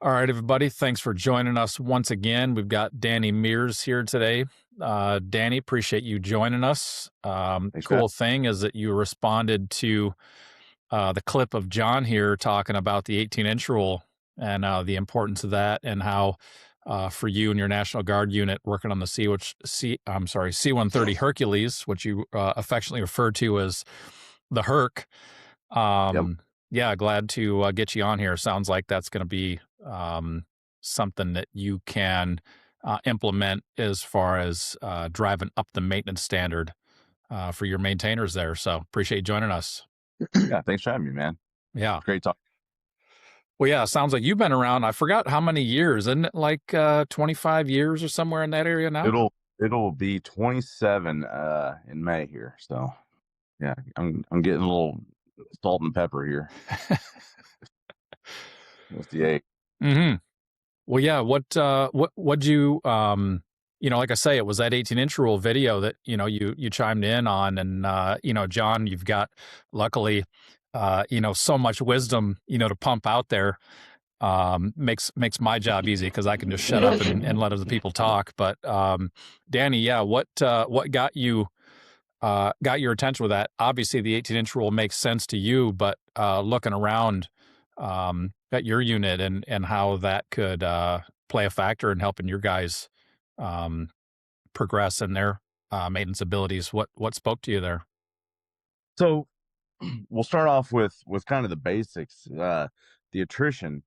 All right, everybody. Thanks for joining us once again. We've got Danny Mears here today. Danny, appreciate you joining us. Thanks for Cool thing is that you responded to the clip of John here talking about the 18-inch rule and the importance of that, and how for you and your National Guard unit working on the C-130 Hercules, which you affectionately refer to as the Herc. Yep. Yeah, glad to get you on here. Sounds like that's going to be something that you can implement as far as driving up the maintenance standard for your maintainers there. So appreciate you joining us. Yeah. Thanks for having me, man. Yeah. It's great talk. Well, yeah, sounds like you've been around. I forgot how many years. Isn't it like 25 years or somewhere in that area now? It'll be 27 in May here. So yeah, I'm getting a little salt and pepper here with the eight. Mm-hmm. Well, yeah. What'd you like I say, it was that 18-inch rule video that you chimed in on, and John, you've got luckily so much wisdom to pump out there. Makes my job easy because I can just shut up and let other people talk. But Danny, yeah, what got your attention with that? Obviously, the 18-inch rule makes sense to you, but looking around at your unit and how that could play a factor in helping your guys progress in their maintenance abilities, what spoke to you there? So we'll start off with kind of the basics. The attrition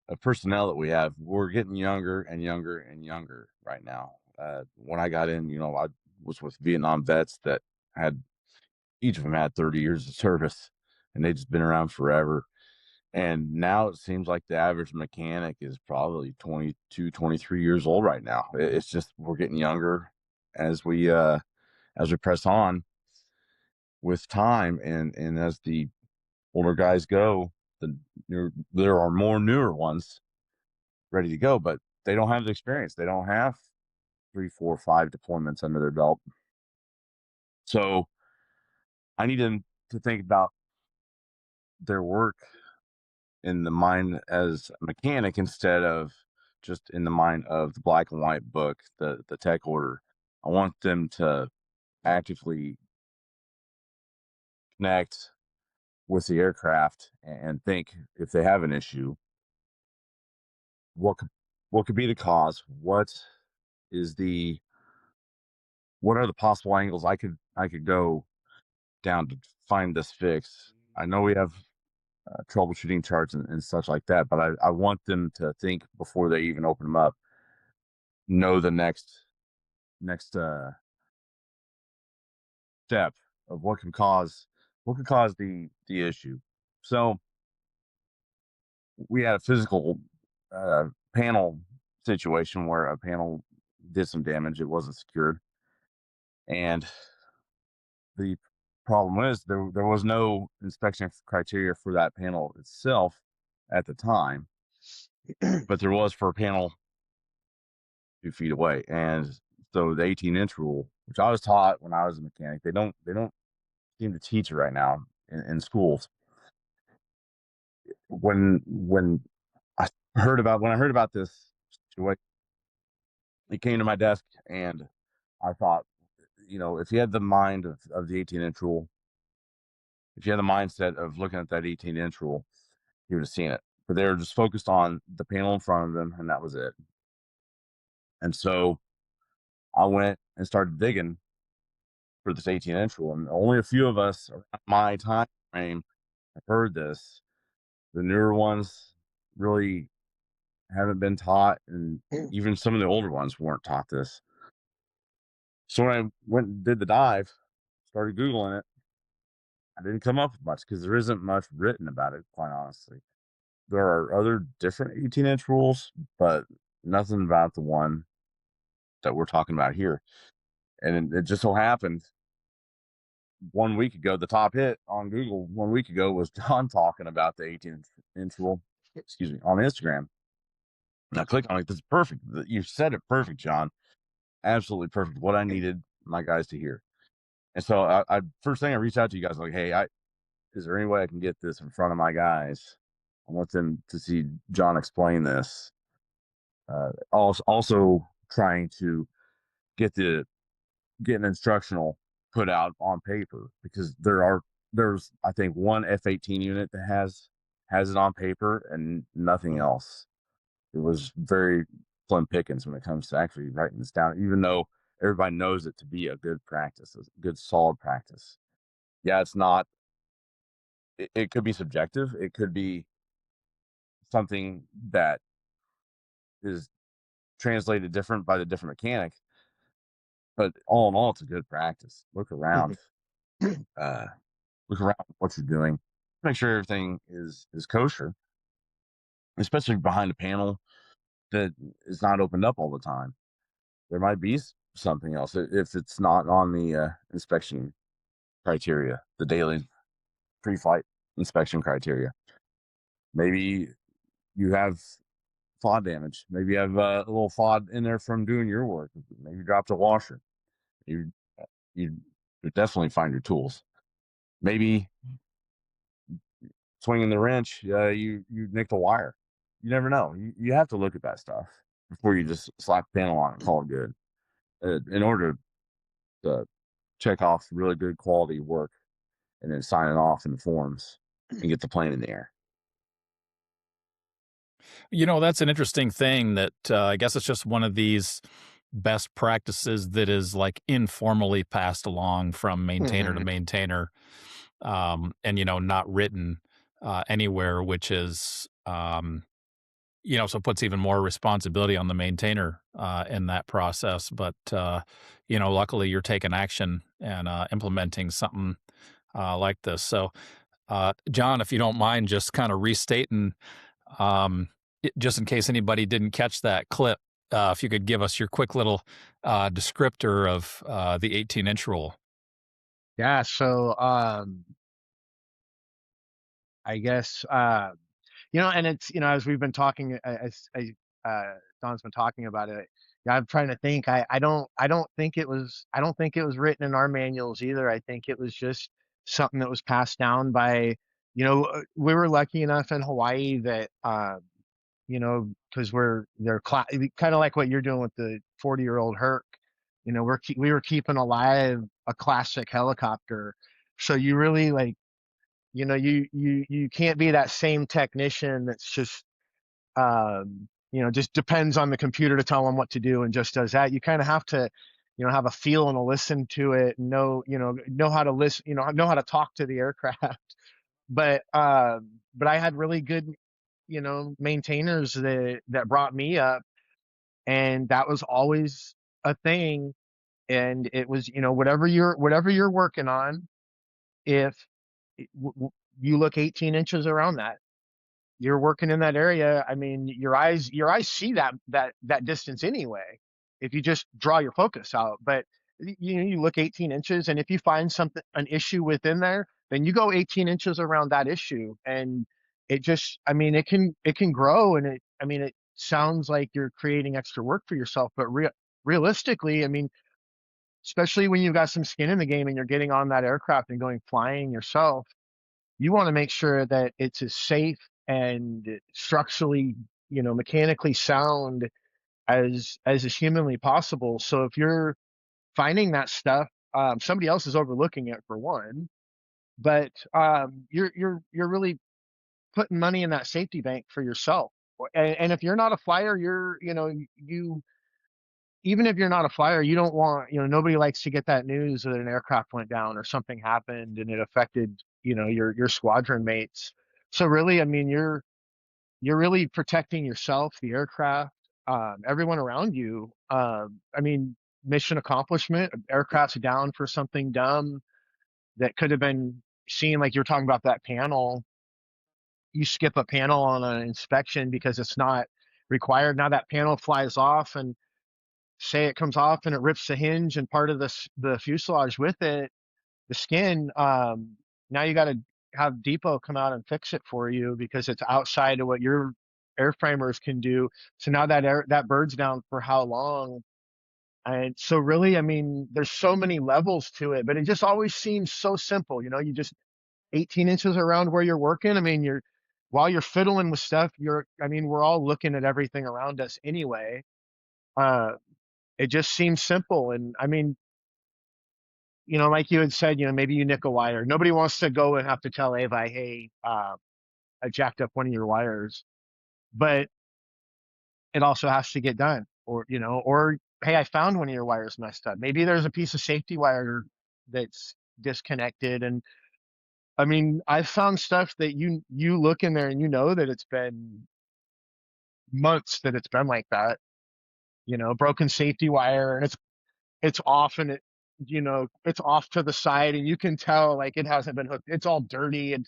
of personnel that we have, we're getting younger and younger and younger right now. When I got in, I was with Vietnam vets that had, each of them had 30 years of service, and they've just been around forever. And now it seems like the average mechanic is probably 22, 23 years old right now. It's just, we're getting younger as we press on with time, and as the older guys go, there are more newer ones ready to go, but they don't have the experience. They don't have 3, 4, 5 deployments under their belt. So I need them to think about their work in the mind as a mechanic instead of just in the mind of the black and white book, the tech order. I want them to actively connect with the aircraft and think, if they have an issue, what could be the cause? Is the what are the possible angles I could go down to find this fix? I know we have troubleshooting charts and such like that, but I want them to think before they even open them up, know the next step of what can cause the issue. So we had a physical panel situation where a panel did some damage. It wasn't secured, and the problem is there was no inspection criteria for that panel itself at the time, but there was for a panel 2 feet away. And so the 18-inch rule, which I was taught when I was a mechanic, they don't seem to teach it right now in schools. When I heard about this situation, it came to my desk, and I thought, if you had the mind of the 18-inch rule, if you had the mindset of looking at that 18-inch rule, you would have seen it. But they were just focused on the panel in front of them, and that was it. And so I went and started digging for this 18-inch rule, and only a few of us around my time frame have heard this. The newer ones really haven't been taught, and even some of the older ones weren't taught this. So when I went and did the dive, started Googling it, I didn't come up with much because there isn't much written about it, quite honestly. There are other different 18-inch rules, but nothing about the one that we're talking about here. And it just so happened 1 week ago, the top hit on Google 1 week ago was John talking about the 18-inch rule, on Instagram. And I clicked on it. This is perfect. You said it perfect, John. Absolutely perfect. What I needed my guys to hear. And so I first thing I reached out to you guys, like, hey, is there any way I can get this in front of my guys I want them to see John explain this. Also trying to get the get an instructional put out on paper, because there's I think one F-18 unit that has it on paper and nothing else. It was very slim pickings when it comes to actually writing this down, even though everybody knows it to be a good practice, a good solid practice. Yeah, it's not. It could be subjective. It could be something that is translated different by the different mechanic. But all in all, it's a good practice. Uh, look around what you're doing, make sure everything is kosher, especially behind a panel that is not opened up all the time. There might be something else if it's not on the inspection criteria, the daily pre-flight inspection criteria. Maybe you have FOD damage. Maybe you have a little FOD in there from doing your work. Maybe you dropped a washer. You you definitely find your tools. Maybe swinging the wrench, you nicked a wire. You never know. You have to look at that stuff before you just slap the panel on and call it good. In order to check off really good quality work and then sign it off in the forms and get the plane in the air. That's an interesting thing that I guess it's just one of these best practices that is like informally passed along from maintainer to Mhm. maintainer, and not written anywhere, which is so puts even more responsibility on the maintainer in that process. But luckily you're taking action and implementing something like this. So, John, if you don't mind, just kind of restating, just in case anybody didn't catch that clip, if you could give us your quick little descriptor of the 18-inch rule. Yeah, so I guess and it's as we've been talking, Don's been talking about it. Yeah, I'm trying to think. I don't think it was written in our manuals either. I think it was just something that was passed down by, we were lucky enough in Hawaii that because they're kind of like what you're doing with the 40-year-old Herc. We were keeping alive a classic helicopter. So you really like, you can't be that same technician that's just just depends on the computer to tell them what to do and just does that. You kind of have to, have a feel and a listen to it and know how to listen, know how to talk to the aircraft. But I had really good, maintainers that brought me up, and that was always a thing. And it was, whatever you're working on, if you look 18 inches around that, you're working in that area. I mean, your eyes see that distance anyway, if you just draw your focus out. But you look 18 inches, and if you find an issue within there, then you go 18 inches around that issue, and it just, I mean, it can grow, and it sounds like you're creating extra work for yourself, but realistically, I mean, especially when you've got some skin in the game and you're getting on that aircraft and going flying yourself, you want to make sure that it's as safe and structurally, mechanically sound as is humanly possible. So if you're finding that stuff, somebody else is overlooking it for one, but you're really putting money in that safety bank for yourself. And if you're not a flyer, you even if you're not a flyer, you don't want, nobody likes to get that news that an aircraft went down or something happened and it affected, your squadron mates. So really, I mean, you're really protecting yourself, the aircraft, everyone around you. I mean, mission accomplishment. Aircraft's down for something dumb that could have been seen, like you're talking about that panel. You skip a panel on an inspection because it's not required. Now that panel flies off, and say it comes off and it rips the hinge and part of the fuselage with it, the skin. Now you got to have depot come out and fix it for you because it's outside of what your airframers can do. So now that bird's down for how long? And so really, I mean, there's so many levels to it, but it just always seems so simple. You just 18 inches around where you're working. I mean, while you're fiddling with stuff, we're all looking at everything around us anyway. It just seems simple. And I mean, like you had said, maybe you nick a wire. Nobody wants to go and have to tell Avi, hey, I jacked up one of your wires, but it also has to get done. Or hey, I found one of your wires messed up. Maybe there's a piece of safety wire that's disconnected. And I mean, I've found stuff that you look in there and that it's been months that it's been like that. Broken safety wire, and it's off, and it's off to the side, and you can tell like it hasn't been hooked. It's all dirty, and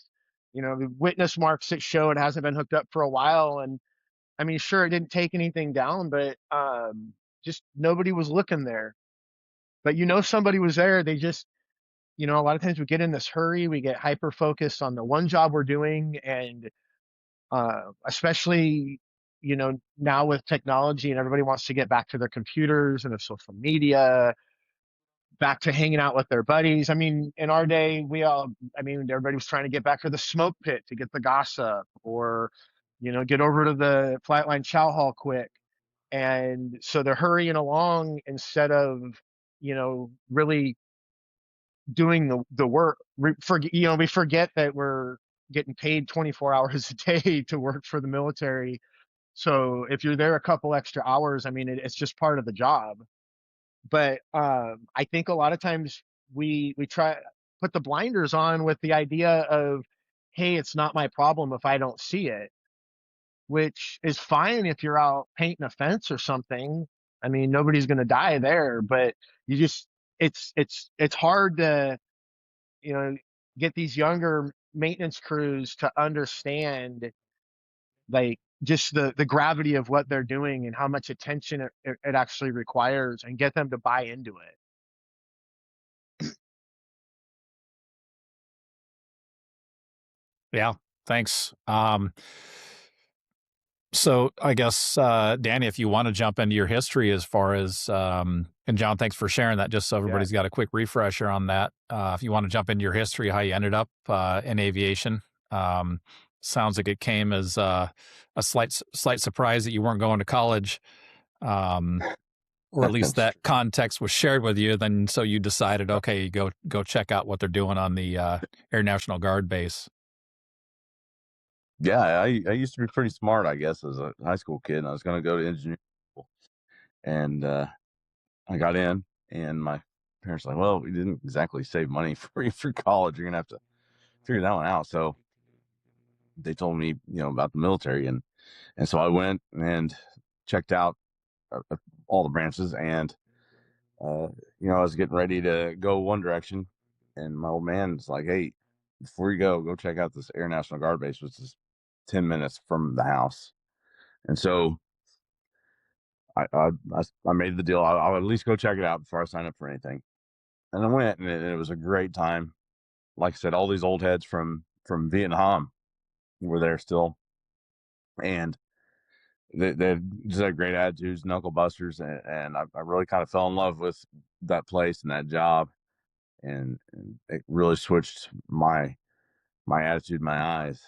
the witness marks that show it hasn't been hooked up for a while. And I mean, sure, it didn't take anything down, but just nobody was looking there. But somebody was there. They just, a lot of times we get in this hurry, we get hyper focused on the one job we're doing, and especially now with technology, and everybody wants to get back to their computers and their social media, back to hanging out with their buddies. I mean, in our day, everybody was trying to get back to the smoke pit to get the gossip, or get over to the flatline chow hall quick. And so they're hurrying along instead of really doing the work. We forget that we're getting paid 24 hours a day to work for the military. So if you're there a couple extra hours, I mean, it's just part of the job. But I think a lot of times we try put the blinders on with the idea of, hey, it's not my problem if I don't see it, which is fine if you're out painting a fence or something. I mean, nobody's going to die there, but you just it's hard to you know get these younger maintenance crews to understand, like, just the gravity of what they're doing and how much attention it actually requires, and get them to buy into it. Yeah, thanks. So I guess, Danny, if you want to jump into your history as far as, and John, thanks for sharing that, just so everybody's got a quick refresher on that. If you want to jump into your history, how you ended up in aviation. Sounds like it came as a slight surprise that you weren't going to college, or at least that context was shared with you. Then so you decided, okay, go check out what they're doing on the Air National Guard base. Yeah, I used to be pretty smart, I guess, as a high school kid. And I was going to go to engineering school, and I got in, and my parents were like, well, we didn't exactly save money for you for college. You're gonna have to figure that one out. So they told me, about the military, and so I went and checked out all the branches, and I was getting ready to go one direction, and my old man's like, hey, before you go check out this Air National Guard base, which is 10 minutes from the house. And so I made the deal. I'll at least go check it out before I sign up for anything. And I went, and it was a great time. Like I said, all these old heads from Vietnam were there still, and they just had great attitudes, knuckle busters, and I really kind of fell in love with that place and that job, and it really switched my attitude, my eyes,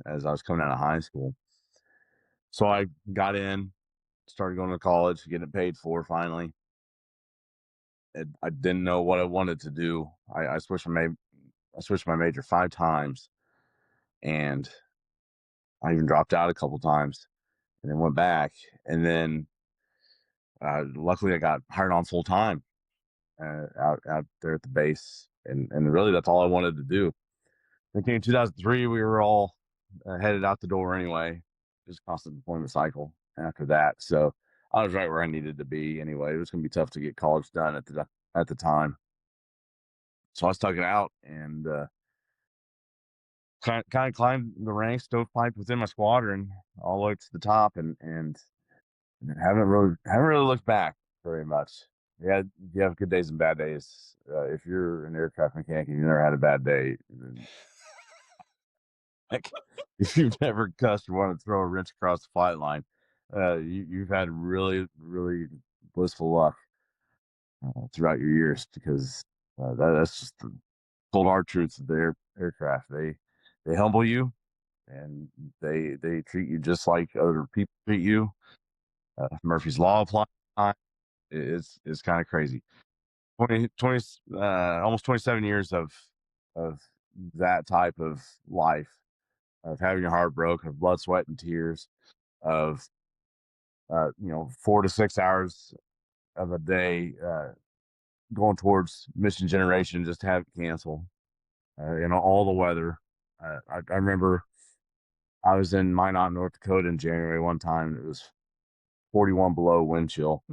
as I was coming out of high school. So I got in, started going to college, getting it paid for finally. I didn't know what I wanted to do. I switched my major 5 times, and I even dropped out a couple times, and then went back. And then luckily I got hired on full time out there at the base, and really that's all I wanted to do. I think in 2003 we were all headed out the door anyway, just constant deployment cycle after that. So I was right where I needed to be anyway. It was going to be tough to get college done at the time. So I stuck it out, and kind of climbed the ranks, stovepipe within my squadron, all the way to the top, and haven't really looked back very much. Yeah, you have good days and bad days. If you're an aircraft mechanic and you never had a bad day, then, like, if you've never cussed or wanted to throw a wrench across the flight line, you've had really, really blissful luck throughout your years, because that's just the cold hard truths of the aircraft. They humble you, and they treat you just like other people treat you. Murphy's Law applies. It's kind of crazy. 20 almost 27 years of that type of life, of having your heart broke, of blood, sweat, and tears, of 4 to 6 hours of a day going towards mission generation, just to have it cancel. All the weather. I remember I was in Minot, North Dakota in January one time. It was 41 below wind chill.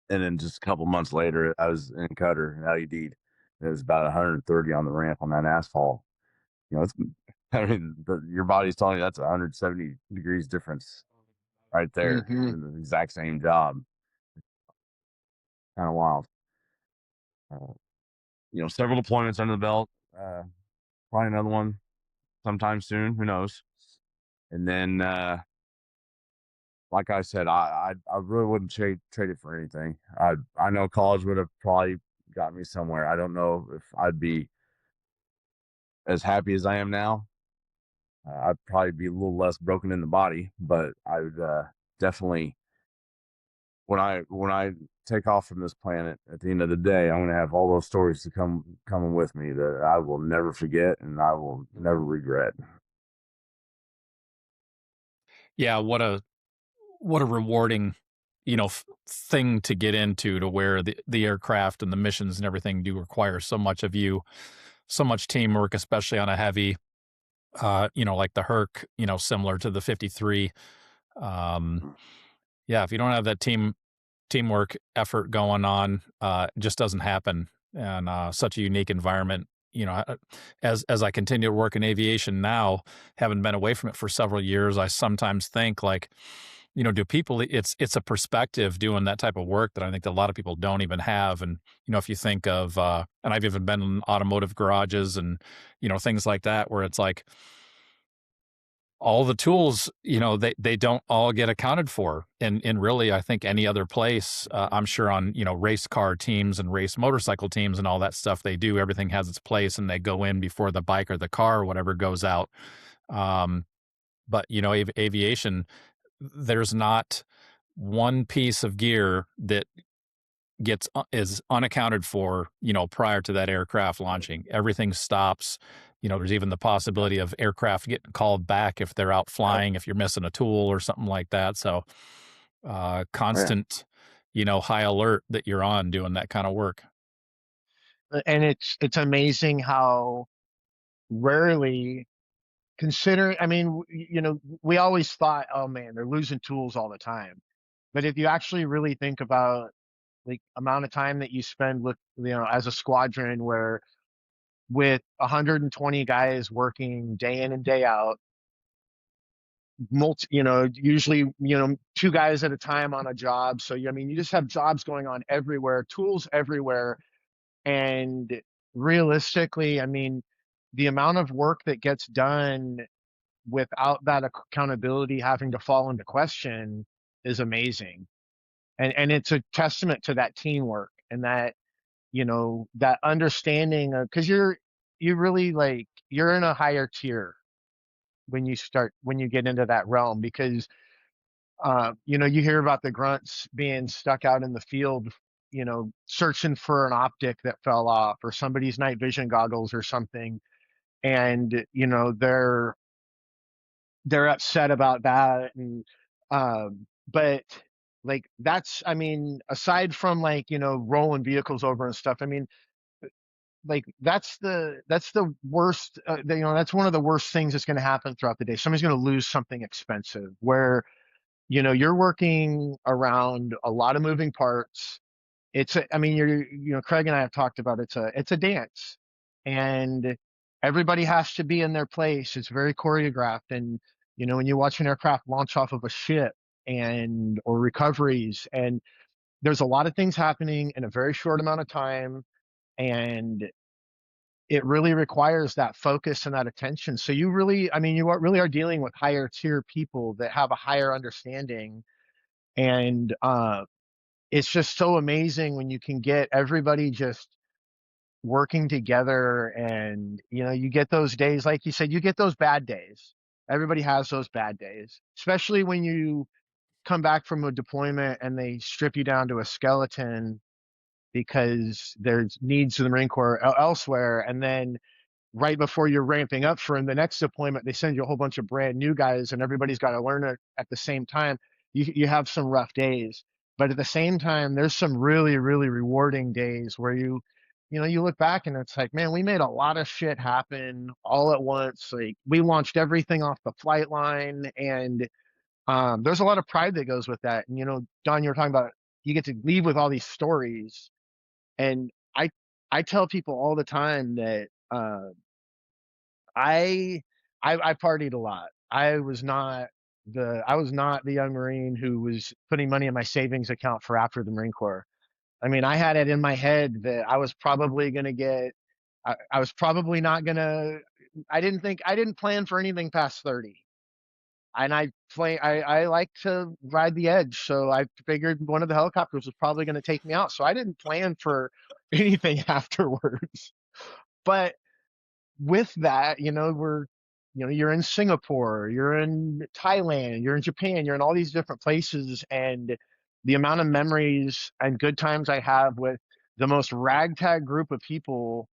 And then just a couple months later, I was in Qatar, LED'd. It was about 130 on the ramp on that asphalt. It's, I mean, your body's telling you that's 170 degrees difference right there in the exact same job. Kind of wild. Several deployments under the belt. Probably another one sometime soon. Who knows? And then, like I said, I really wouldn't trade it for anything. I know college would have probably got me somewhere. I don't know if I'd be as happy as I am now. I'd probably be a little less broken in the body, but I would definitely, when I take off from this planet at the end of the day, I'm going to have all those stories to coming with me that I will never forget and I will never regret. Yeah, what a rewarding, thing to get into, to where the aircraft and the missions and everything do require so much of you, so much teamwork, especially on a heavy, like the Herc, similar to the 53. Yeah, if you don't have that teamwork effort going on, it just doesn't happen. And such a unique environment. As I continue to work in aviation now, having been away from it for several years, I sometimes think, like, do people? It's a perspective doing that type of work that I think that a lot of people don't even have. And if you think of, and I've even been in automotive garages and things like that, where it's like, all the tools, they don't all get accounted for. And really, I think any other place, I'm sure on, race car teams and race motorcycle teams and all that stuff, they do, everything has its place and they go in before the bike or the car or whatever goes out. But, aviation, there's not one piece of gear that is unaccounted for, prior to that aircraft launching. Everything stops. There's even the possibility of aircraft getting called back if they're out flying, if you're missing a tool or something like that. So constant, high alert that you're on doing that kind of work. And it's amazing how rarely I mean, we always thought, oh man, they're losing tools all the time. But if you actually really think about like amount of time that you spend with, as a squadron, where with 120 guys working day in and day out, usually, 2 guys at a time on a job. So, you just have jobs going on everywhere, tools everywhere. And realistically, the amount of work that gets done without that accountability having to fall into question is amazing. And it's a testament to that teamwork and that, that understanding of, because you really, like, you're in a higher tier when you get into that realm, because you hear about the grunts being stuck out in the field, searching for an optic that fell off or somebody's night vision goggles or something. And, they're upset about that. And, but like, that's, aside from, like, rolling vehicles over and stuff, like, that's the worst, that's one of the worst things that's going to happen throughout the day. Somebody's going to lose something expensive where, you're working around a lot of moving parts. Craig and I have talked about, it's a dance, and everybody has to be in their place. It's very choreographed. And, when you watch an aircraft launch off of a ship or recoveries, and there's a lot of things happening in a very short amount of time. And it really requires that focus and that attention. So you really are dealing with higher tier people that have a higher understanding. And it's just so amazing when you can get everybody just working together. And you get those days, like you said, you get those bad days, Everybody has those bad days, especially when you come back from a deployment and they strip you down to a skeleton because there's needs in the Marine Corps elsewhere. And then right before you're ramping up for the next deployment, they send you a whole bunch of brand new guys and everybody's got to learn it at the same time. You have some rough days, but at the same time, there's some really, really rewarding days where you look back and it's like, man, we made a lot of shit happen all at once. Like we launched everything off the flight line, and there's a lot of pride that goes with that. And Don, you were talking about you get to leave with all these stories, and I tell people all the time that I I partied a lot. I was not the young Marine who was putting money in my savings account for after the Marine Corps. I mean, I had it in my head that I was probably going to get. I was probably not going to. I didn't plan for anything past 30. And I like to ride the edge, so I figured one of the helicopters was probably going to take me out. So I didn't plan for anything afterwards. But with that, you're in Singapore, you're in Thailand, you're in Japan, you're in all these different places, and the amount of memories and good times I have with the most ragtag group of people,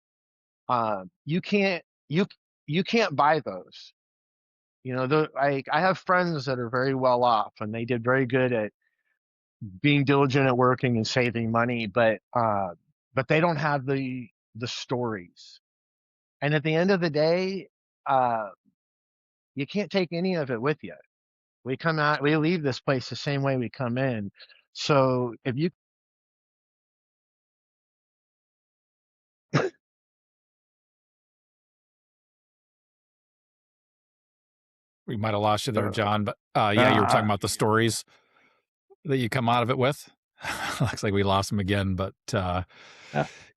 you can't you can't buy those. I have friends that are very well off, and they did very good at being diligent at working and saving money, but they don't have the stories. And at the end of the day, uh, you can't take any of it with you. We leave this place the same way we come in. So if you, We might have lost you there, Uh, John, but yeah, you were talking I, about the stories that you come out of it with. Looks like we lost him again, but yeah,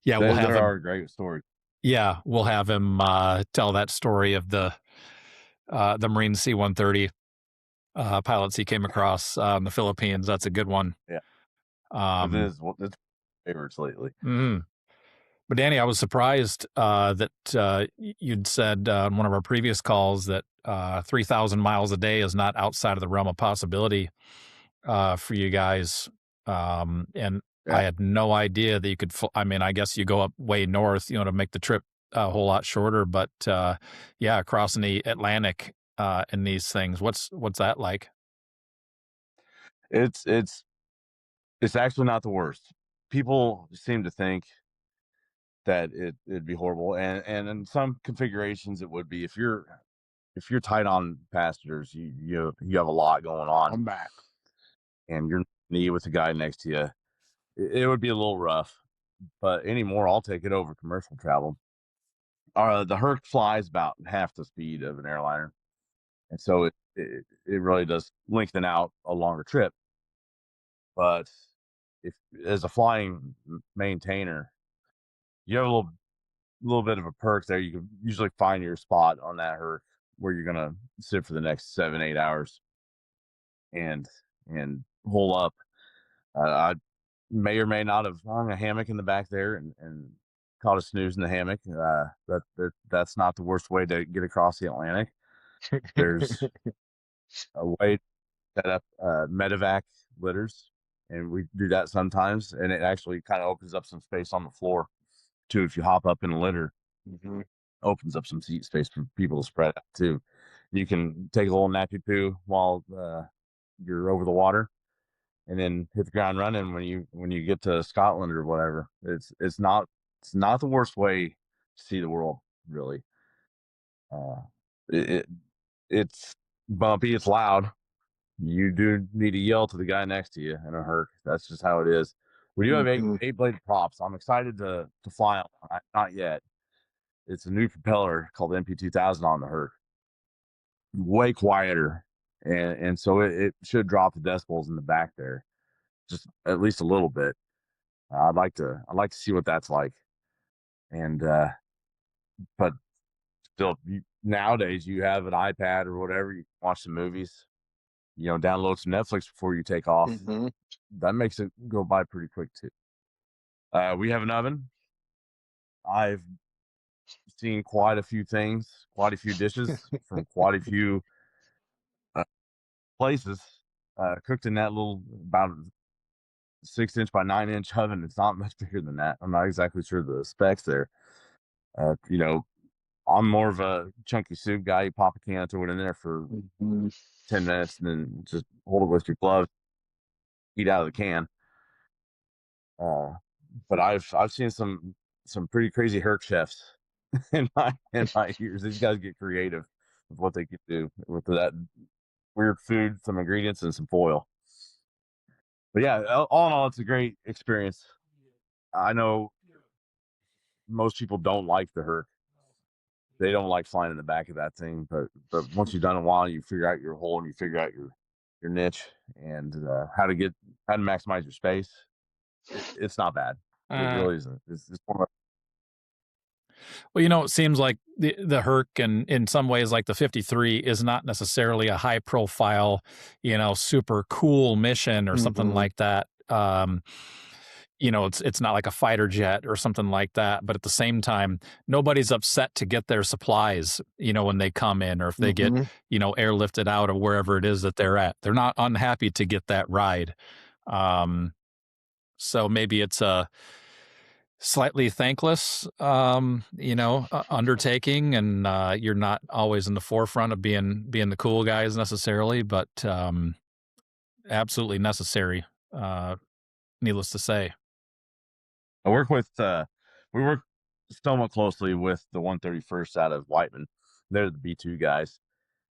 yeah, we'll have there him. are great stories. Yeah, we'll have him tell that story of the Marine C-130 pilots he came across in the Philippines. That's a good one. Yeah, it's favorites lately. But Danny, I was surprised that you'd said on one of our previous calls that 3,000 miles a day is not outside of the realm of possibility for you guys. And Yeah. I had no idea that you could. I mean, I guess you go up way north, to make the trip a whole lot shorter. But yeah, crossing the Atlantic in these things, what's that like? It's actually not the worst. People seem to think that it'd be horrible, and in some configurations it would be. If you're tight on passengers, you have a lot going on, I'm back. and you're knee with the guy next to you, it would be a little rough. But anymore, I'll take it over commercial travel. The Herc flies about half the speed of an airliner, and so it really does lengthen out a longer trip. But if as a flying maintainer, you have a little bit of a perk there. You can usually find your spot on that Herc where you're gonna sit for the next 7-8 hours and hole up. I may or may not have hung a hammock in the back there and caught a snooze in the hammock. That's not the worst way to get across the Atlantic. There's a way to set up medevac litters, and we do that sometimes, and it actually kind of opens up some space on the floor too. If you hop up in a litter, opens up some seat space for people to spread out too. You can take a little nappy poo while you're over the water, and then hit the ground running when you get to Scotland or whatever. It's not the worst way to see the world, really. It it's bumpy, it's loud. You do need to yell to the guy next to you in a Herc. That's just how it is. We do have eight bladed props. I'm excited to fly on one. Not yet. It's a new propeller called MP2000 on the Herc. Way quieter, and so it should drop the decibels in the back there, just at least a little bit. I'd like to see what that's like. And but still, nowadays you have an iPad or whatever, you can watch some movies, download some Netflix before you take off. That makes it go by pretty quick too. We have an oven. I've seen quite a few things, quite a few dishes from quite a few places, cooked in that little about 6-inch by 9-inch oven. It's not much bigger than that. I'm not exactly sure the specs there. You know, I'm more of a chunky soup guy. You pop a can, throw it in there for 10 minutes, and then just hold it with your gloves, eat out of the can. But I've seen some pretty crazy herc chefs in my years. These guys get creative with what they can do with that weird food, some ingredients, and some foil. But yeah, all in all, it's a great experience. I know most people don't like the herc. They don't like flying in the back of that thing, but once you've done it a while, you figure out your hole and you figure out your niche and how to maximize your space. It's not bad. It really isn't. It's one of Well, you know, it seems like the Herc, and in some ways, like the 53, is not necessarily a high profile, you know, super cool mission or something like that. You know, it's not like a fighter jet or something like that. But at the same time, nobody's upset to get their supplies, you know, when they come in, or if they get, you know, airlifted out of wherever it is that they're at. They're not unhappy to get that ride. So maybe it's a slightly thankless, you know, undertaking, and you're not always in the forefront of being the cool guys necessarily, but absolutely necessary. Needless to say. I work with we work somewhat closely with the 131st out of Whiteman. They're the B2 guys,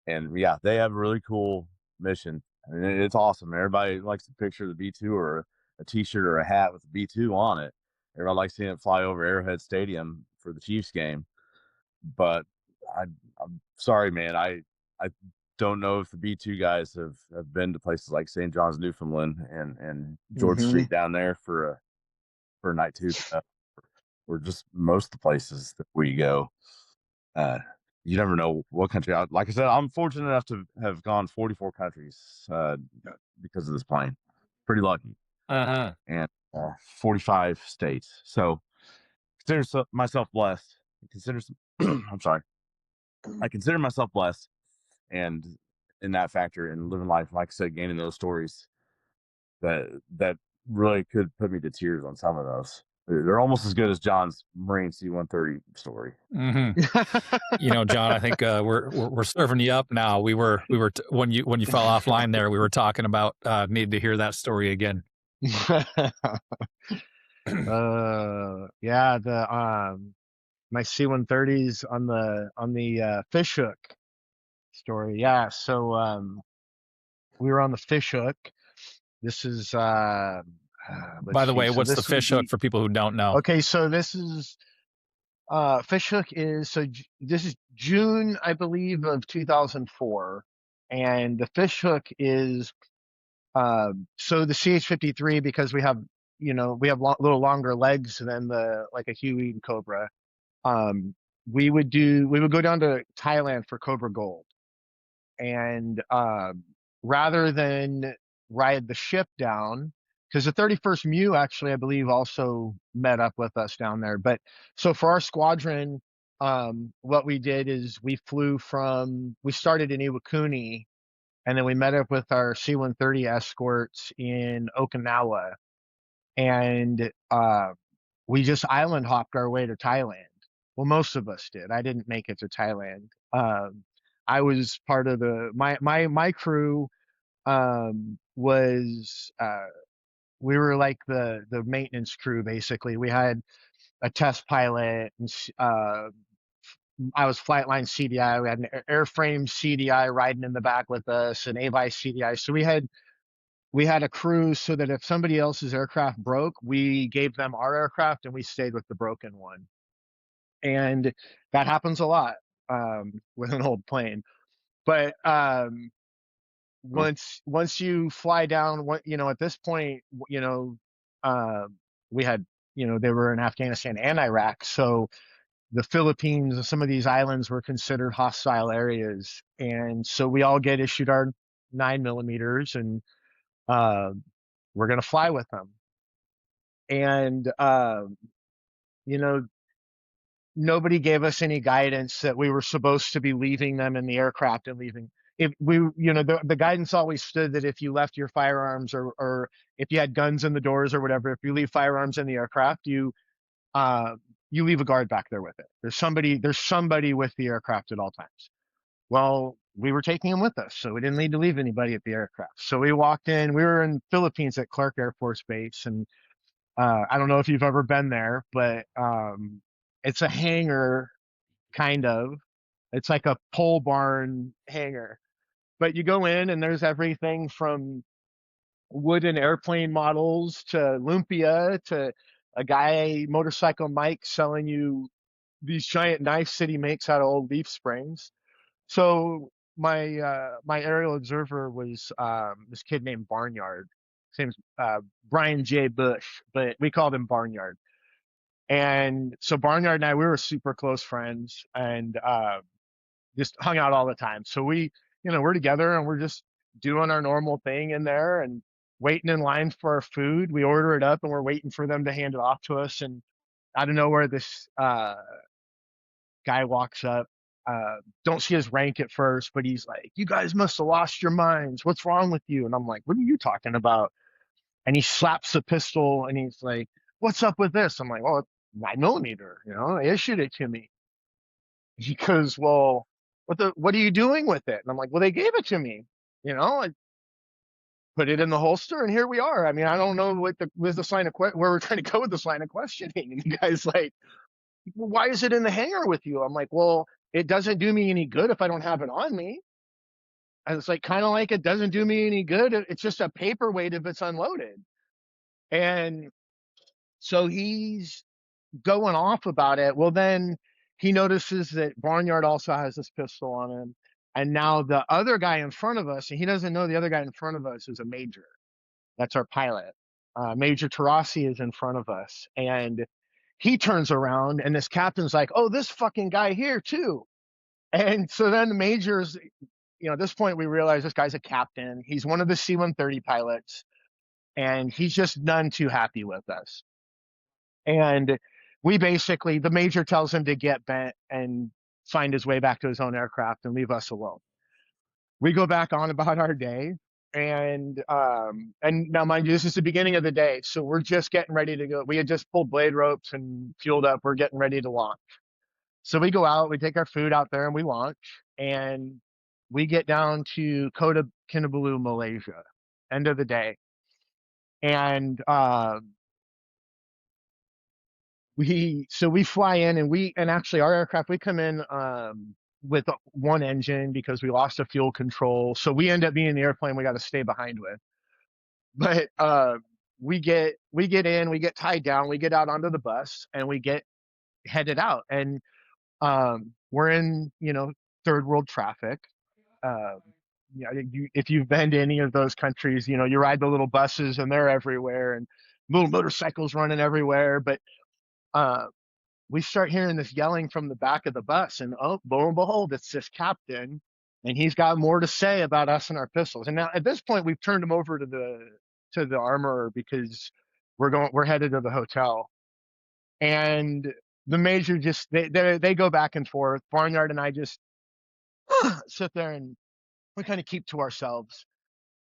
and yeah, they have a really cool mission. I mean, it's awesome. Everybody likes to picture the B2 or a T-shirt or a hat with the B2 on it. Everybody likes seeing it fly over Arrowhead Stadium for the Chiefs game. But I'm sorry, man. I don't know if the B2 guys have been to places like St. John's, Newfoundland, and George Street down there for a night too, or just most of the places that we go. You never know what country. Like I said, I'm fortunate enough to have gone 44 countries because of this plane. Pretty lucky. And 45 states. So consider myself blessed. I'm sorry. I consider myself blessed, and in that factor, and living life, like I said, gaining those stories that really could put me to tears on some of those. They're almost as good as John's Marine C-130 story. You know, John, I think we're serving you up now. We were when you fell offline there, we were talking about need to hear that story again. Yeah, the my C-130s on the fishhook story. Yeah, so we were on the fishhook. This is By the way, what's the fishhook for people who don't know? Okay, so this is fishhook is this is June, I believe, of 2004, and the fishhook is so the CH-53, because we have little longer legs than like a Huey and Cobra. We would go down to Thailand for Cobra Gold, and rather than ride the ship down, because the 31st Mu actually, I believe, also met up with us down there. But so for our squadron, what we did is we started in Iwakuni, and then we met up with our C-130 escorts in Okinawa, and we just island hopped our way to Thailand. Well, most of us did. I didn't make it to Thailand. I was part of my crew was we were like the maintenance crew, basically. We had a test pilot, and I was flightline CDI. We had an airframe CDI riding in the back with us, an AVI CDI. So we had a crew so that if somebody else's aircraft broke, we gave them our aircraft and we stayed with the broken one. And that happens a lot with an old plane. But once you fly down, at this point, we had, they were in Afghanistan and Iraq. So the Philippines and some of these islands were considered hostile areas. And so we all get issued our 9mm, and we're going to fly with them. And, nobody gave us any guidance that we were supposed to be leaving them in the aircraft and leaving. if we, the guidance always stood that if you left your firearms or if you had guns in the doors or whatever, if you leave firearms in the aircraft, uh, you leave a guard back there with it. There's somebody with the aircraft at all times. Well, we were taking them with us, so we didn't need to leave anybody at the aircraft. So we walked in. We were in Philippines at Clark Air Force Base, and I don't know if you've ever been there, but it's a hangar, kind of. It's like a pole barn hangar. But you go in, and there's everything from wooden airplane models to Lumpia to a guy, motorcycle Mike, selling you these giant knives that he makes out of old leaf springs. So my aerial observer was this kid named Barnyard. His name's Brian J. Bush, but we called him Barnyard. And so Barnyard and I, we were super close friends and just hung out all the time. So we're together and we're just doing our normal thing in there and waiting in line for our food. We order it up and we're waiting for them to hand it off to us. And I don't know where this guy walks up. Don't see his rank at first, but he's like, "You guys must have lost your minds. What's wrong with you?" And I'm like, "What are you talking about?" And he slaps the pistol and he's like, "What's up with this?" I'm like, "Well, it's 9mm, they issued it to me." He goes, "Well, what are you doing with it?" And I'm like, "Well, they gave it to me. I put it in the holster and here we are." I mean, I don't know what the line of where we're trying to go with this line of questioning. And the guy's like, "Well, why is it in the hangar with you?" I'm like, "Well, it doesn't do me any good if I don't have it on me." And it's like, kind of like it doesn't do me any good. It's just a paperweight if it's unloaded. And so he's going off about it. Well, then he notices that Barnyard also has this pistol on him. And now the other guy in front of us, and he doesn't know the other guy in front of us is a major. That's our pilot. Major Tarasi is in front of us. And he turns around and this captain's like, "Oh, this fucking guy here too." And so then the majors, at this point we realize this guy's a captain. He's one of the C-130 pilots and he's just none too happy with us. And the major tells him to get bent and find his way back to his own aircraft and leave us alone. We go back on about our day. And now mind you, this is the beginning of the day. So we're just getting ready to go. We had just pulled blade ropes and fueled up. We're getting ready to launch. So we go out, we take our food out there and we launch and we get down to Kota Kinabalu, Malaysia, end of the day. And we fly in and actually our aircraft, we come in with one engine because we lost a fuel control. So we end up being the airplane we got to stay behind with. But we get in, we get tied down, we get out onto the bus and we get headed out. And we're in, third world traffic. If you've been to any of those countries, you ride the little buses and they're everywhere and little motorcycles running everywhere. But we start hearing this yelling from the back of the bus, and oh, lo and behold, it's this captain, and he's got more to say about us and our pistols. And now at this point, we've turned him over to the armorer because we're headed to the hotel. And the major just they go back and forth. Barnyard and I just sit there and we kind of keep to ourselves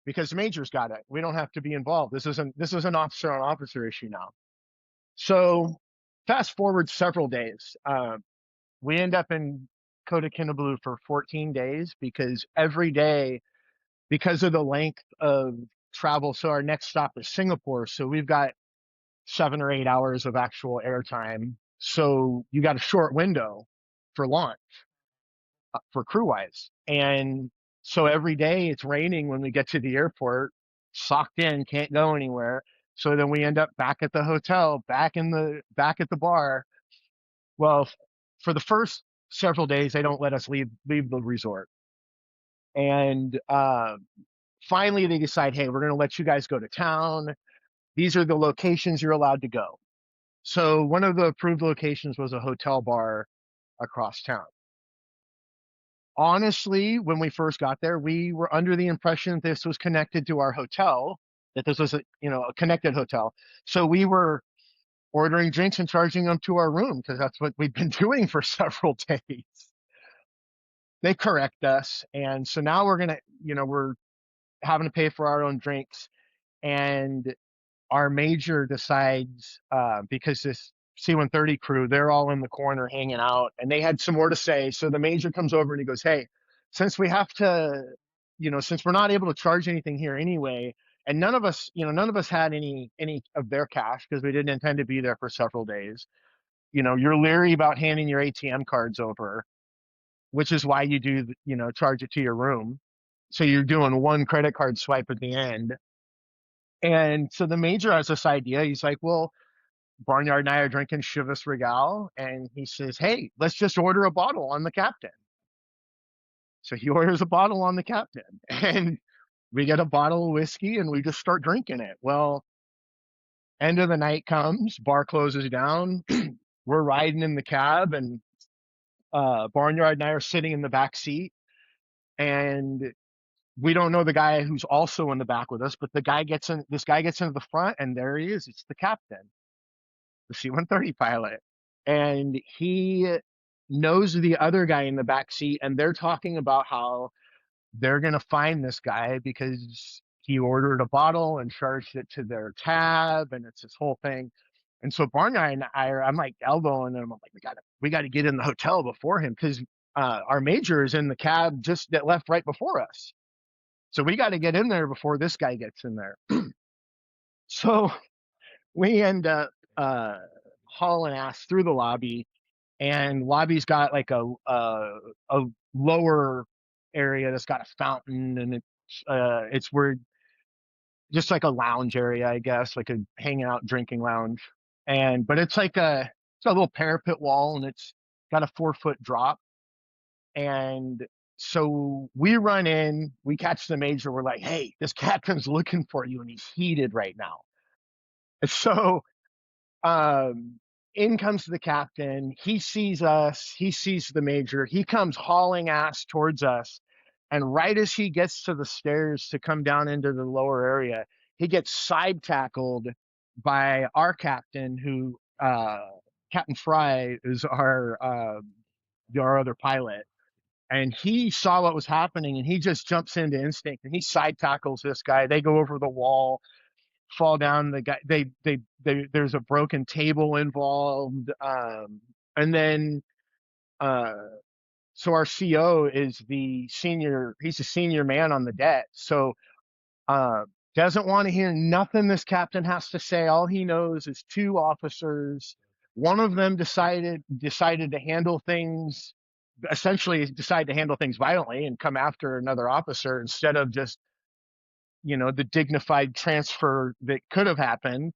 because the major's got it. We don't have to be involved. This is an officer on officer issue now. So fast forward several days. We end up in Kota Kinabalu for 14 days because every day, because of the length of travel, so our next stop is Singapore. So we've got 7 or 8 hours of actual airtime. So you got a short window for launch for crew wise. And so every day it's raining when we get to the airport, socked in, can't go anywhere. So then we end up back at the hotel, back at the bar. Well, for the first several days, they don't let us leave the resort. And finally they decide, hey, we're going to let you guys go to town. These are the locations you're allowed to go. So one of the approved locations was a hotel bar across town. Honestly, when we first got there, we were under the impression that this was connected to our hotel, that this was a connected hotel. So we were ordering drinks and charging them to our room because that's what we've been doing for several days. they correct us. And so now we're gonna, we're having to pay for our own drinks. And our major decides, because this C-130 crew, they're all in the corner hanging out, and they had some more to say. So the major comes over and he goes, "Hey, since we have to, since we're not able to charge anything here anyway, and none of us had any of their cash because we didn't intend to be there for several days. You're leery about handing your ATM cards over, which is why you do, charge it to your room. So you're doing one credit card swipe at the end." And so the major has this idea. He's like, "Well, Barnyard and I are drinking Chivas Regal," and he says, "Hey, let's just order a bottle on the captain." So he orders a bottle on the captain, and we get a bottle of whiskey, and we just start drinking it. Well, end of the night comes, bar closes down. We're riding in the cab, and Barnyard and I are sitting in the back seat, and we don't know the guy who's also in the back with us, but this guy gets into the front, and there he is. It's the captain, the C-130 pilot. And he knows the other guy in the back seat, and they're talking about how they're going to find this guy because he ordered a bottle and charged it to their tab, and it's this whole thing. And so Barnyard and I'm like elbowing them. I'm like, we got to get in the hotel before him, because our major is in the cab just that left right before us. So we got to get in there before this guy gets in there. So we end up hauling ass through the lobby, and lobby's got like a lower area that's got a fountain, and it's where just like a lounge area, I guess, like a hanging out drinking lounge. But it's like it's a little parapet wall, and it's got a 4-foot drop. And so we run in, we catch the major, we're like, "Hey, this captain's looking for you, and he's heated right now." And so in comes the captain. He sees us, he sees the major, he comes hauling ass towards us. And right as he gets to the stairs to come down into the lower area, he gets side tackled by our captain, who Captain Fry is our other pilot. And he saw what was happening, and he just jumps into instinct, and he side tackles this guy. They go over the wall, fall down. The guy, there's a broken table involved. And then so our CO is he's the senior man on the deck. So doesn't want to hear nothing this captain has to say. All he knows is 2 officers. One of them decided to handle things, essentially decided to handle things violently and come after another officer instead of just, the dignified transfer that could have happened.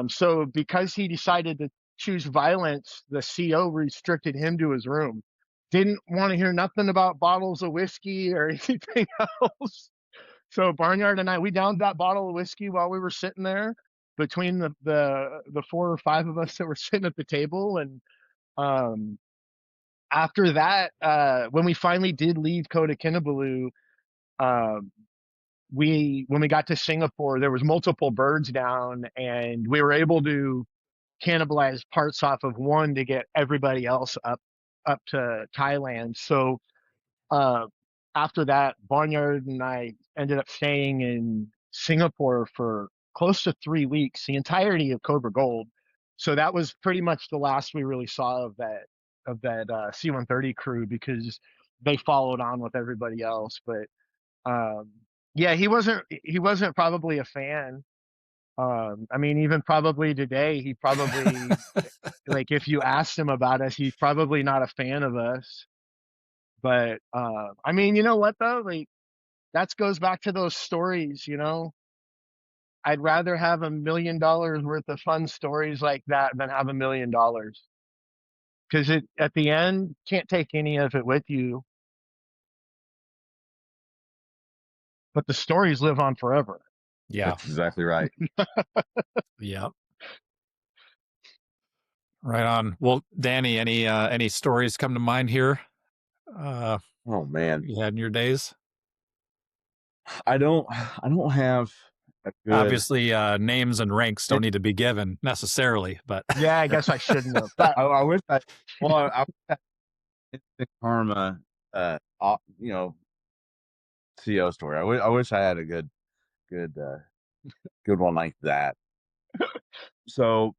So because he decided to choose violence, the CO restricted him to his room. Didn't want to hear nothing about bottles of whiskey or anything else. So Barnyard and I, we downed that bottle of whiskey while we were sitting there between the 4 or 5 of us that were sitting at the table. And after that, when we finally did leave Kota Kinabalu, when we got to Singapore, there was multiple birds down, and we were able to cannibalize parts off of one to get everybody else up to Thailand. So after that, Barnyard and I ended up staying in Singapore for close to 3 weeks, the entirety of Cobra Gold. So that was pretty much the last we really saw of that C-130 crew, because they followed on with everybody else. But yeah, he wasn't probably a fan. I mean, even probably today, he probably like, if you asked him about us, he's probably not a fan of us. But I mean, you know what though? Like, that goes back to those stories, I'd rather have $1 million worth of fun stories like that than have $1 million. Because at the end, can't take any of it with you. But the stories live on forever. Yeah. That's exactly right. Yeah. Right on. Well, Danny, any stories come to mind here? Oh man, you had in your days? I don't have a good. Obviously, names and ranks don't need to be given necessarily, but yeah, I guess I shouldn't have. But I wish that. Well, I wish that instant karma you know, CO story. I wish I had a good, good one like that. So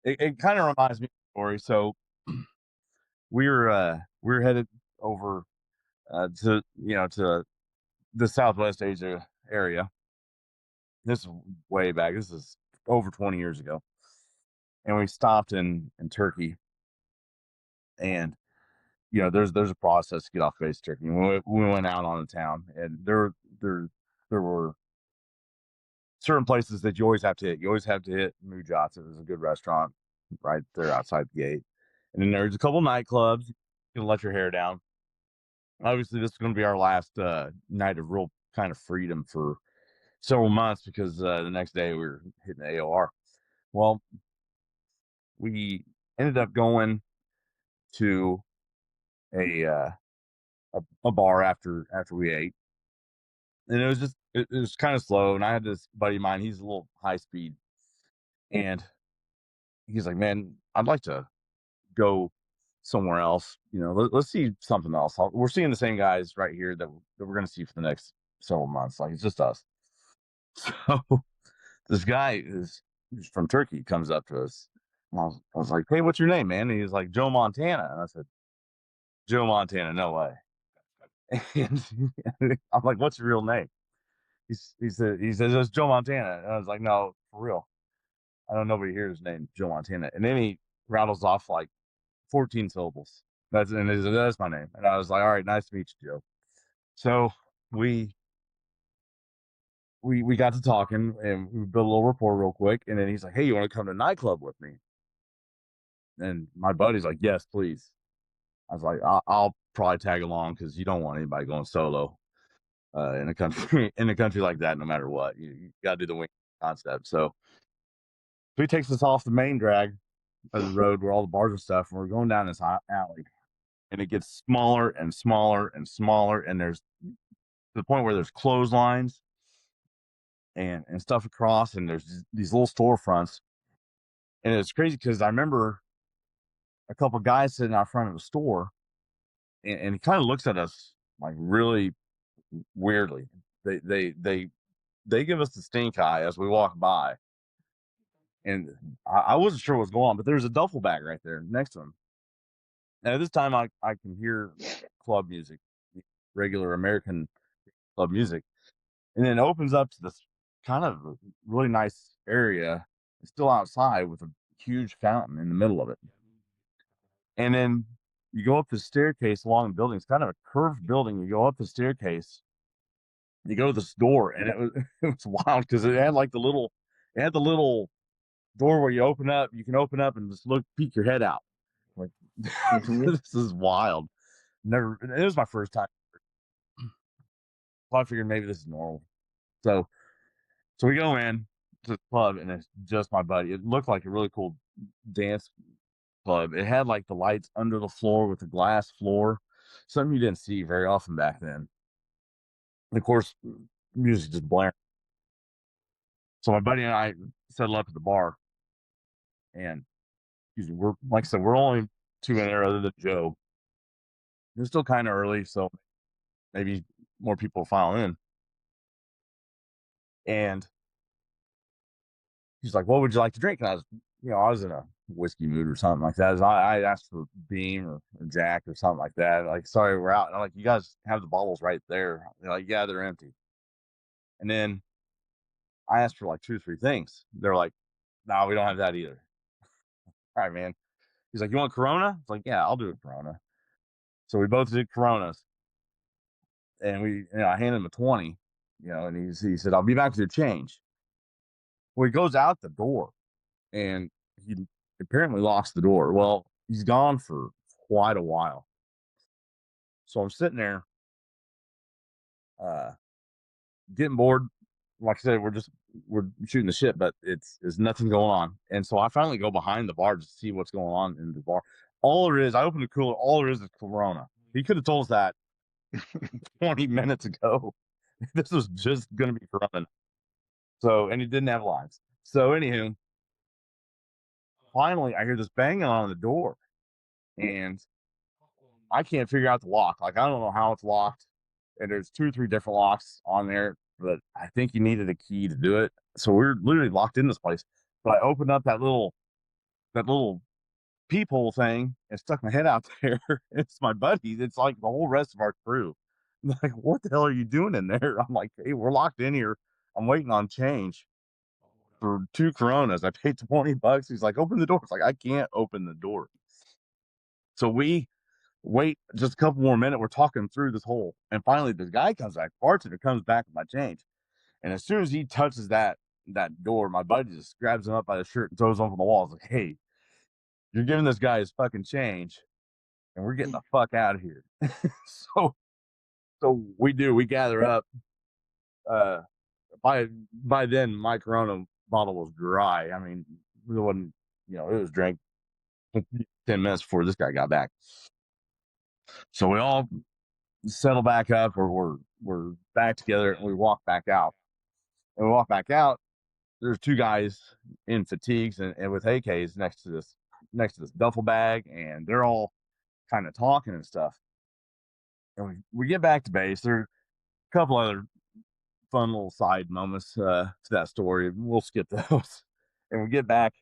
it kind of reminds me of a story. So we were headed over to to the Southwest Asia area. This is way back. This is over 20 years ago, and we stopped in Turkey. And there's a process to get off base Turkey. And we went out on the town, and there were certain places that you always have to hit. You always have to hit Mujats. It was a good restaurant right there outside the gate. And then there's a couple nightclubs. You can let your hair down. Obviously, this is going to be our last night of real kind of freedom for several months, because the next day we were hitting the AOR. Well, we ended up going to a a bar after we ate, and it was kind of slow. And I had this buddy of mine; he's a little high speed, and he's like, "Man, I'd like to go somewhere else. Let's see something else. We're seeing the same guys right here that we're going to see for the next several months. Like, it's just us." So this guy who's from Turkey comes up to us. And I was like, "Hey, what's your name, man?" And he was like, "Joe Montana." And I said, "Joe Montana, no way." And I'm like, "What's your real name?" He says it's Joe Montana. And I was like, "No, for real. I don't know nobody here is named Joe Montana." And then he rattles off like 14 syllables. That's my name. And I was like, "All right, nice to meet you, Joe." So we we got to talking, and we built a little rapport real quick. And then he's like, "Hey, you want to come to a nightclub with me?" And my buddy's like, "Yes, please." I was like, I'll probably tag along, because you don't want anybody going solo in a country in a country like that. No matter what, you got to do the wing concept. So he takes us off the main drag of the road where all the bars and stuff, and we're going down this alley, and it gets smaller and smaller and smaller, and there's to the point where there's clotheslines and stuff across, and there's these little storefronts. And it's crazy, because I remember a couple guys sitting out front of the store, and he kind of looks at us like really weirdly. They give us the stink eye as we walk by, and I wasn't sure what's going on, but there's a duffel bag right there next to him. And at this time, I can hear club music, regular American club music, and then it opens up to this kind of really nice area. It's still outside with a huge fountain in the middle of it, and then you go up the staircase along the building. It's kind of a curved building. You go up the staircase, you go to this door, and it was it was wild, because it had the little door where you can open up and just peek your head out. Like, this is wild. Never, it was my first time. So I figured maybe this is normal. So we go in to the club, and it's just my buddy. It looked like a really cool dance club. It had like the lights under the floor with the glass floor, something you didn't see very often back then. And of course, music just blaring. So my buddy and I settled up at the bar, and excuse me, we're like I said, we're only two in there other than Joe. It's still kind of early, so maybe more people file in. And he's like, "What would you like to drink?" And I was in a whiskey mood or something like that. I asked for Beam or Jack or something like that. Like, "Sorry, we're out." And I'm like, "You guys have the bottles right there." They're like, "Yeah, they're empty." And then I asked for like 2 or 3 things. They're like, "No, we don't have that either." All right, man. He's like, "You want Corona?" It's like, "Yeah, I'll do a Corona." So we both did Coronas, and I handed him a 20, and he said, "I'll be back with your change." Well, he goes out the door, and he apparently locks the door. Well, he's gone for quite a while. So I'm sitting there, uh, getting bored. Like I said, we're shooting the shit, but it's nothing going on. And so I finally go behind the bar to see what's going on in the bar. All there is, I opened the cooler. All there is Corona. He could have told us that 20 minutes ago. This was just going to be Corona. So, and he didn't have lines. So, anywho, finally, I hear this banging on the door, and I can't figure out the lock. Like, I don't know how it's locked. And there's 2 or 3 different locks on there, but I think you needed a key to do it. So we're literally locked in this place. But I opened up that little peephole thing and stuck my head out there. It's my buddies. It's like the whole rest of our crew. I'm like, what the hell are you doing in there? I'm like, hey, we're locked in here. I'm waiting on change for 2 Coronas. I paid $20. He's like, open the door. It's like, I can't open the door. So we wait just a couple more minutes. We're talking through this hole. And finally the guy comes back, bartender comes back with my change. And as soon as he touches that door, my buddy just grabs him up by the shirt and throws him over the wall. It's like, hey, you're giving this guy his fucking change and we're getting the fuck out of here. so we gather up. By then my Corona bottle was dry. I mean, it wasn't, it was drank 10 minutes before this guy got back. So we all settle back up, or we're back together, and we walk back out. And we walk back out. There's 2 guys in fatigues and with AKs next to this duffel bag, and they're all kind of talking and stuff. And we get back to base. There are a couple other fun little side moments to that story. We'll skip those. And we get back,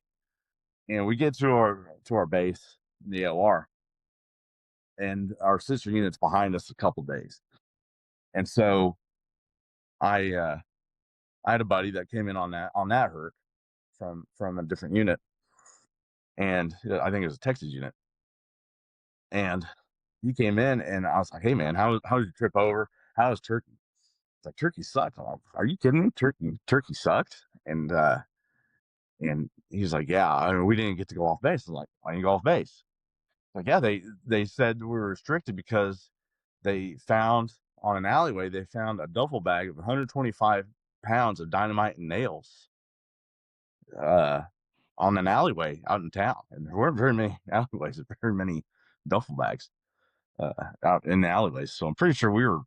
and we get to our base in the OR, and our sister unit's behind us a couple days. And so I had a buddy that came in on that hurt from a different unit, and I think it was a Texas unit. And he came in, and I was like, "Hey man, how did you trip over? How was Turkey?" It's like, "Turkey sucked." I'm like, "Are you kidding me? Turkey sucked?" And he's like, "Yeah, I mean, we didn't get to go off base." I'm like, "Why didn't you go off base?" Like, yeah, they said we were restricted because they found on an alleyway, they found a duffel bag of 125 pounds of dynamite and nails on an alleyway out in town. And there weren't very many alleyways, very many duffel bags out in the alleyways. So I'm pretty sure we were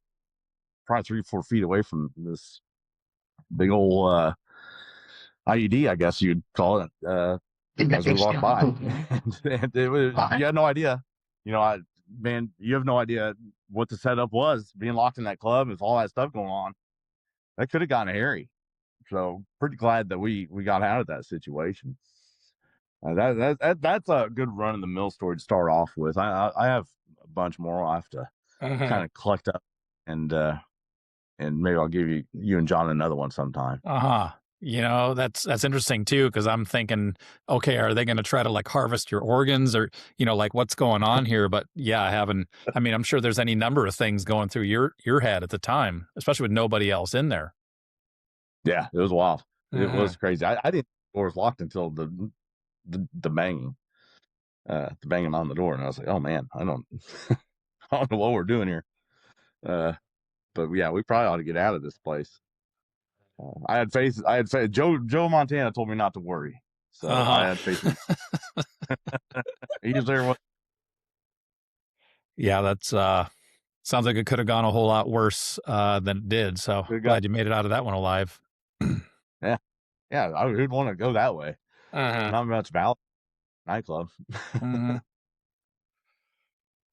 probably 3 or 4 feet away from this big old IED, I guess you'd call it, as we walked by. And it was, you had no idea. You have no idea what the setup was, being locked in that club with all that stuff going on. That could have gotten hairy. So pretty glad that we got out of that situation. That's a good run of the mill story to start off with. I have a bunch more. I'll have to kind of collect up, and maybe I'll give you and John another one sometime. That's interesting too, because I'm thinking, okay, are they going to try to like harvest your organs, or like what's going on here? But yeah, I'm sure there's any number of things going through your head at the time, especially with nobody else in there. Yeah, it was wild. It was crazy. I didn't know the door was locked until the banging, the banging on the door, and I was like, oh man, I don't know what we're doing here. But yeah, we probably ought to get out of this place. I had faith. Joe Montana told me not to worry, so I had faith. He's there. Yeah, that's sounds like it could have gone a whole lot worse than it did. So glad you made it out of that one alive. Yeah, I would want to go that way. Not much about nightclub.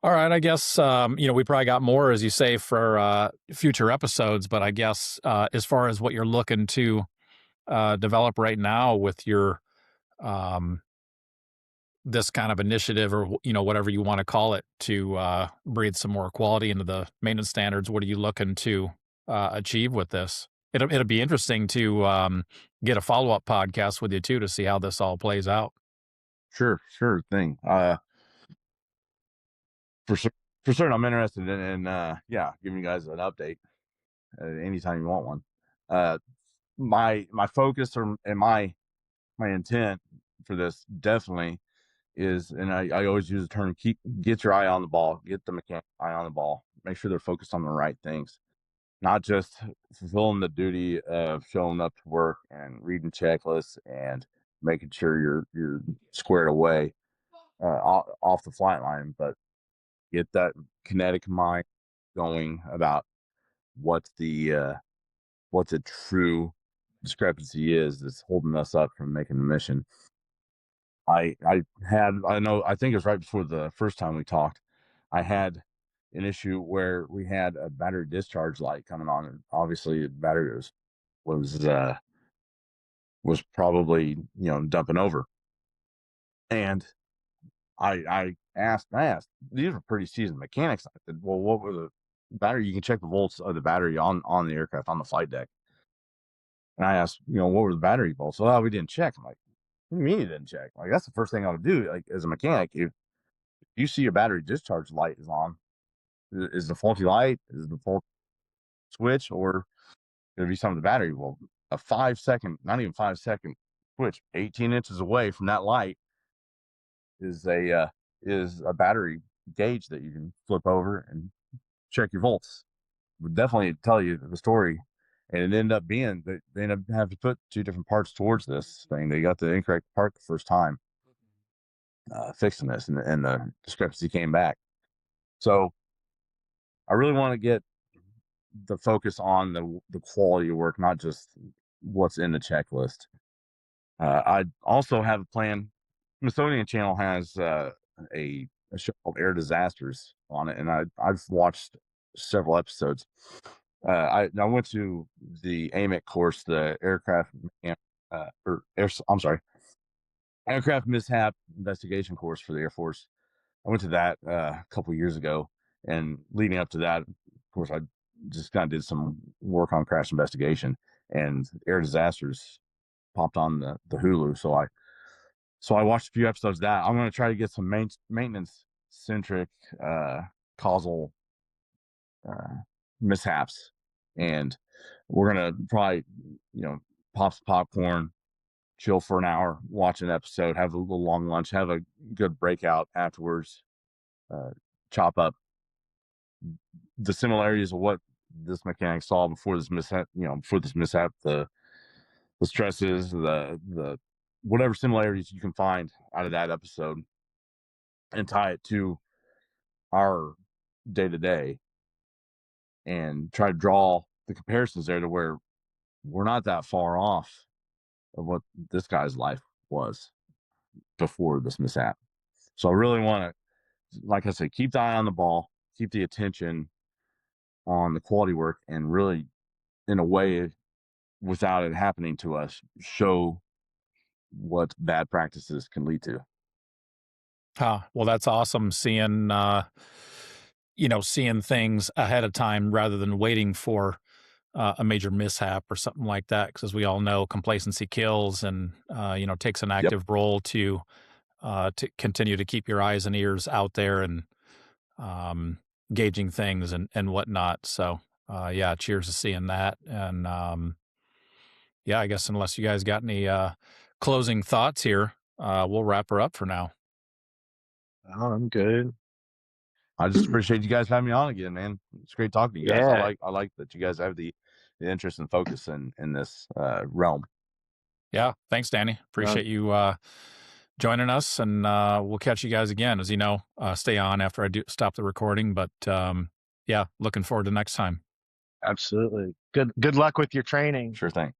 All right, I guess we probably got more, as you say, for future episodes. But I guess as far as what you're looking to develop right now with your this kind of initiative, or whatever you want to call it, to breathe some more quality into the maintenance standards, what are you looking to achieve with this? It'll be interesting to get a follow-up podcast with you too, to see how this all plays out. Sure thing. For certain, I'm interested in giving you guys an update anytime you want one. My focus and my intent for this definitely is, and I always use the term, get your eye on the ball, get the mechanic eye on the ball, make sure they're focused on the right things, not just fulfilling the duty of showing up to work and reading checklists and making sure you're squared away off the flight line, but get that kinetic mind going about what the true discrepancy is that's holding us up from making the mission. I think it was right before the first time we talked. I had an issue where we had a battery discharge light coming on, and obviously the battery was probably dumping over. And I asked, these were pretty seasoned mechanics. I said, well, what were the battery? You can check the volts of the battery on the aircraft on the flight deck. And I asked, what were the battery volts? Oh, we didn't check. I'm like, what do you mean you didn't check? Like, that's the first thing I would do. Like, as a mechanic, if you see your battery discharge light is on, is the faulty light, is the fault switch, or going to be some of the battery? Well, a 5 second, not even 5 second switch, 18 inches away from that light is a battery gauge that you can flip over and check your volts. Would definitely tell you the story. And it ended up being that they ended up having to put 2 different parts towards this thing. They got the incorrect part the first time fixing this, and the discrepancy came back. So I really want to get the focus on the quality of work, not just what's in the checklist. I also have a plan. Smithsonian Channel has a show called Air Disasters on it, and I've watched several episodes. I went to the AMIC course, the Aircraft Mishap Investigation course for the Air Force. I went to that a couple years ago, and leading up to that, of course, I just kind of did some work on crash investigation, and Air Disasters popped on the Hulu. So I watched a few episodes of that. I'm going to try to get some maintenance centric causal mishaps, and we're going to probably pop some popcorn, chill for an hour, watch an episode, have a little long lunch, have a good breakout afterwards, chop up the similarities of what this mechanic saw before this mishap, the stresses, the whatever similarities you can find out of that episode, and tie it to our day-to-day, and try to draw the comparisons there to where we're not that far off of what this guy's life was before this mishap. So I really want to, like I said, keep the eye on the ball, keep the attention on the quality work, and really, in a way, without it happening to us, show what bad practices can lead to. Well, that's awesome seeing, seeing things ahead of time rather than waiting for a major mishap or something like that. Because as we all know, complacency kills, and takes an active role to continue to keep your eyes and ears out there and gauging things and whatnot. So cheers to seeing that. And I guess unless you guys got any closing thoughts here, we'll wrap her up for now. Oh, I'm good. I just appreciate you guys having me on again, man. It's great talking to you guys. Yeah. I like that you guys have the interest and focus in this realm. Yeah, thanks, Danny. Appreciate you joining us, and we'll catch you guys again. As you know, stay on after I do stop the recording. But looking forward to next time. Absolutely. Good luck with your training. Sure thing.